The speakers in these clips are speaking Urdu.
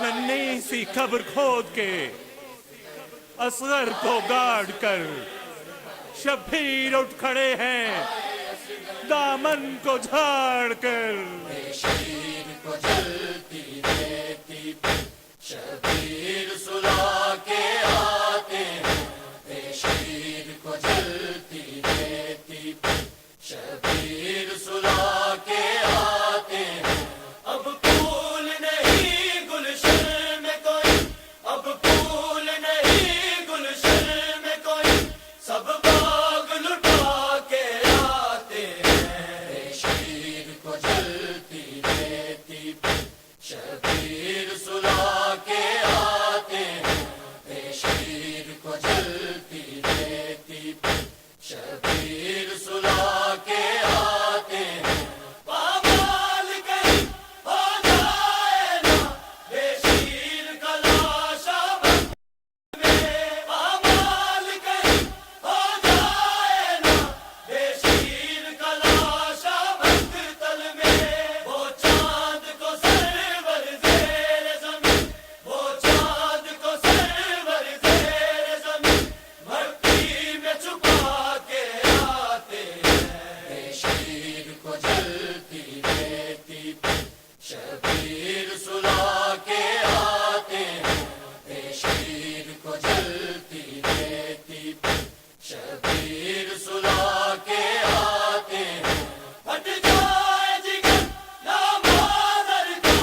ننھی سی قبر کھود کے اصغر کو گاڑ کر شبیر اٹھ کھڑے ہیں دامن کو جھاڑ کر. شیر کو جلتی دیتی شبیر سلا کے آتے ہیں. شیر کو جلتی دیتی شبیر سلا کے آتے ہیں. اب پھول نہیں گلشن میں کوئی، اب پھول نہیں گلشن میں کوئی، سب باغ لٹا کے آتے ہیں. شیر کو جلتی دیتی شبیر سلا کے آتے ہیں. شیر کو جلتی دیتی شبیر سلا کے آتے ہیں. پامال کہیں ہو جائے نا بے شیر کا لاشا بند میں. پامال کہیں ہو جائے نا بے شیر کا لاشا بند تل میں. وہ چاند کو سرور زیر زمین، وہ چاند کو سرور زیر زمین بھٹی میں چھپا کے آتے ہیں. شیر کو جلتی دیتی شبیر سلا کے آتے ہیں. شیر کو جلتی دیتی شبیر سلا کے آتے ہیں. پھٹ جائے جگر یا مادر کا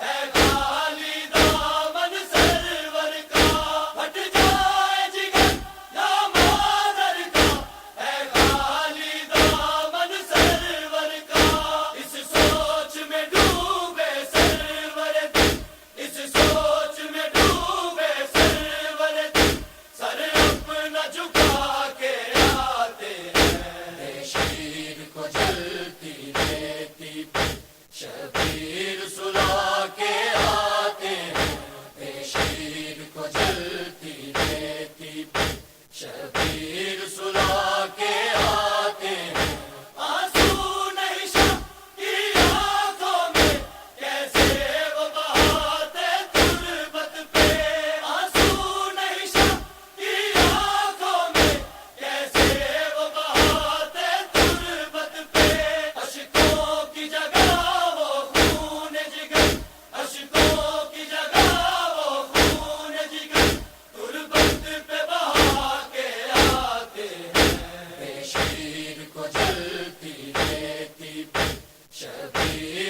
اے خالی دامن سرور کا. پھٹ جائے جگر یا مادر کا اے خالی دامن سرور کا. اس سوچ میں ڈوبے سرور دل، اس سوچ میں ڈوبے سرور دل، سر اپنا جھکا کے آتے ہیں. شیر کو جلتی دیتی شبیر سلا کے آتے ہیں. شیر کو جلتی دیتی شبیر سلا کے آتے ہیں. آنسو نہیں شب کی آنکھوں میں کیسے وہ بہاتے تربت پہ. آنسو نہیں شب کی آنکھوں میں کیسے وہ بہاتے تربت پہ. اشکوں کی جگہ وہ خون جگر، اشکوں کی جگہ وہ خون جگر تربت پہ بہا کے آتے ہیں. شیر کو جلتی دیتی شبیر